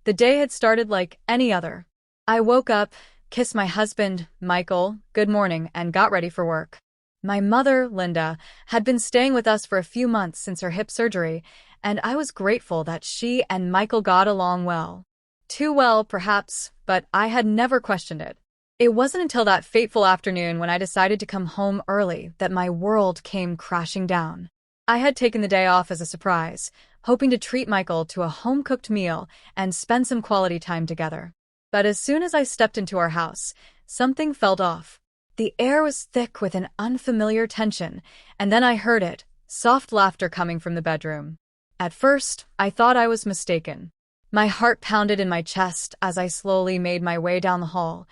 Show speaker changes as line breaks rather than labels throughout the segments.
The day had started like any other. I woke up, kissed my husband, Michael, good morning, and got ready for work. My mother, Linda, had been staying with us for a few months since her hip surgery, and I was grateful that she and Michael got along well. Too well, perhaps, but I had never questioned it. It wasn't until that fateful afternoon when I decided to come home early that my world came crashing down. I had taken the day off as a surprise, hoping to treat Michael to a home-cooked meal and spend some quality time together. But as soon as I stepped into our house, something felt off. The air was thick with an unfamiliar tension, and then I heard it, soft laughter coming from the bedroom. At first, I thought I was mistaken. My heart pounded in my chest as I slowly made my way down the hall,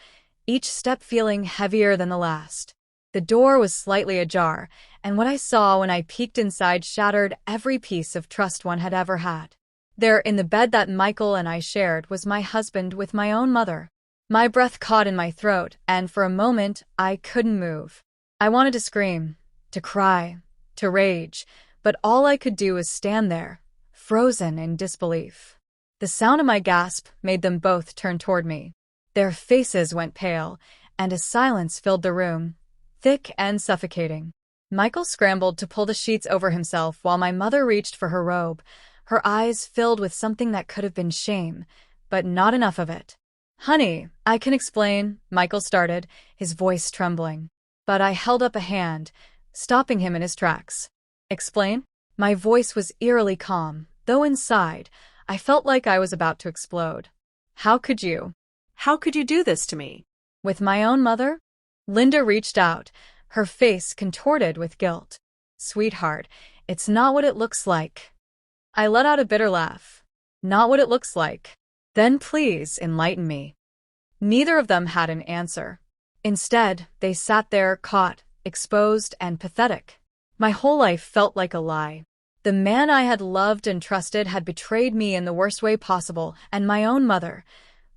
each step feeling heavier than the last. The door was slightly ajar, and what I saw when I peeked inside shattered every piece of trust one had ever had. There, in the bed that Michael and I shared, was my husband with my own mother. My breath caught in my throat, and for a moment, I couldn't move. I wanted to scream, to cry, to rage, but all I could do was stand there, frozen in disbelief. The sound of my gasp made them both turn toward me. Their faces went pale, and a silence filled the room, thick and suffocating. Michael scrambled to pull the sheets over himself while my mother reached for her robe, her eyes filled with something that could have been shame, but not enough of it. "Honey, I can explain," Michael started, his voice trembling. But I held up a hand, stopping him in his tracks. "Explain?" My voice was eerily calm, though inside, I felt like I was about to explode. "How could you?
How could you do this to me?"
With my own mother?" Linda reached out, her face contorted with guilt. "Sweetheart, it's not what it looks like." I let out a bitter laugh. "Not what it looks like. Then please enlighten me." Neither of them had an answer. Instead, they sat there, caught, exposed, and pathetic. My whole life felt like a lie. The man I had loved and trusted had betrayed me in the worst way possible, and my own mother,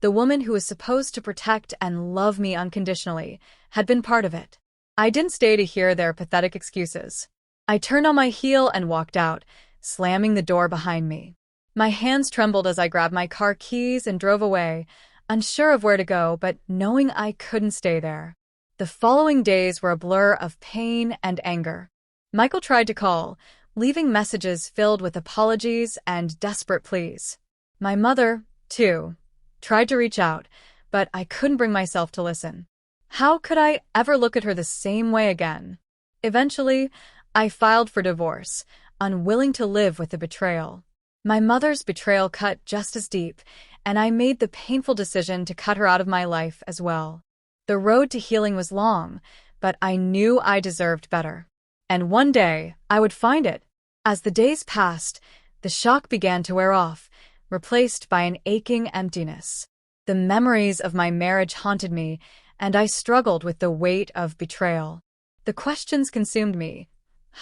the woman who was supposed to protect and love me unconditionally, had been part of it. I didn't stay to hear their pathetic excuses. I turned on my heel and walked out, slamming the door behind me. My hands trembled as I grabbed my car keys and drove away, unsure of where to go, but knowing I couldn't stay there. The following days were a blur of pain and anger. Michael tried to call, leaving messages filled with apologies and desperate pleas. My mother, too, tried to reach out, but I couldn't bring myself to listen. How could I ever look at her the same way again? Eventually, I filed for divorce, unwilling to live with the betrayal. My mother's betrayal cut just as deep, and I made the painful decision to cut her out of my life as well. The road to healing was long, but I knew I deserved better. And one day, I would find it. As the days passed, the shock began to wear off, replaced by an aching emptiness. The memories of my marriage haunted me, and I struggled with the weight of betrayal. The questions consumed me.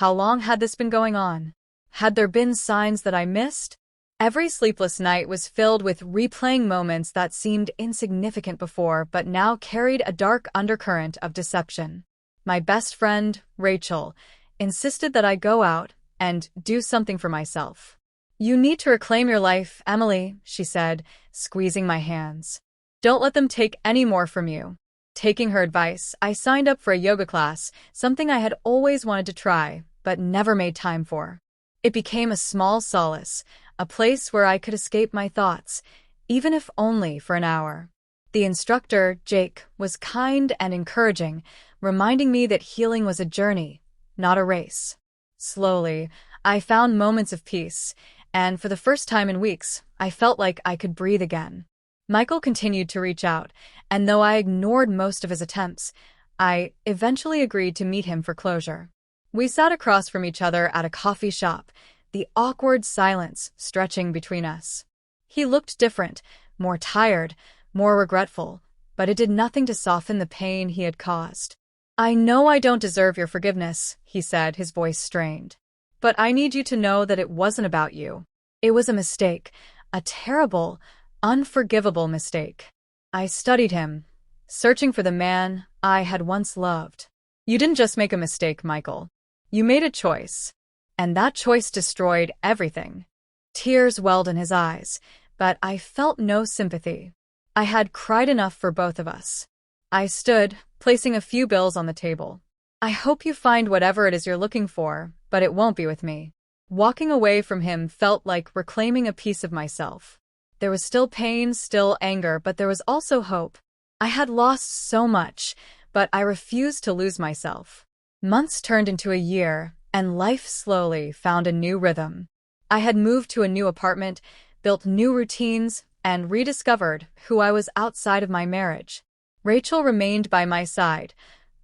How long had this been going on? Had there been signs that I missed? Every sleepless night was filled with replaying moments that seemed insignificant before but now carried a dark undercurrent of deception. My best friend, Rachel, insisted that I go out and do something for myself. "You need to reclaim your life, Emily," she said, squeezing my hands. "Don't let them take any more from you." Taking her advice, I signed up for a yoga class, something I had always wanted to try, but never made time for. It became a small solace, a place where I could escape my thoughts, even if only for an hour. The instructor, Jake, was kind and encouraging, reminding me that healing was a journey, not a race. Slowly, I found moments of peace, and for the first time in weeks, I felt like I could breathe again. Michael continued to reach out, and though I ignored most of his attempts, I eventually agreed to meet him for closure. We sat across from each other at a coffee shop, the awkward silence stretching between us. He looked different, more tired, more regretful, but it did nothing to soften the pain he had caused. "I know I don't deserve your forgiveness," he said, his voice strained. "But I need you to know that it wasn't about you. It was a mistake, a terrible, unforgivable mistake." I studied him, searching for the man I had once loved. "You didn't just make a mistake, Michael. You made a choice. And that choice destroyed everything." Tears welled in his eyes, but I felt no sympathy. I had cried enough for both of us. I stood, placing a few bills on the table. I hope you find whatever it is you're looking for, but it won't be with me. Walking away from him felt like reclaiming a piece of myself. There was still pain, still anger, but there was also hope. I had lost so much, but I refused to lose myself. Months turned into a year, and life slowly found a new rhythm. I had moved to a new apartment, built new routines, and rediscovered who I was outside of my marriage. Rachel remained by my side,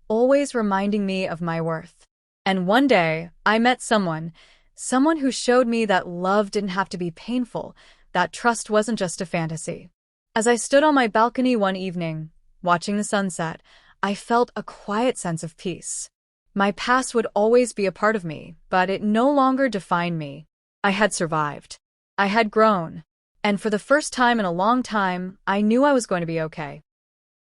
always reminding me of my worth. And one day, I met someone who showed me that love didn't have to be painful, that trust wasn't just a fantasy. As I stood on my balcony one evening, watching the sunset, I felt a quiet sense of peace. My past would always be a part of me, but it no longer defined me. I had survived. I had grown. And for the first time in a long time, I knew I was going to be okay.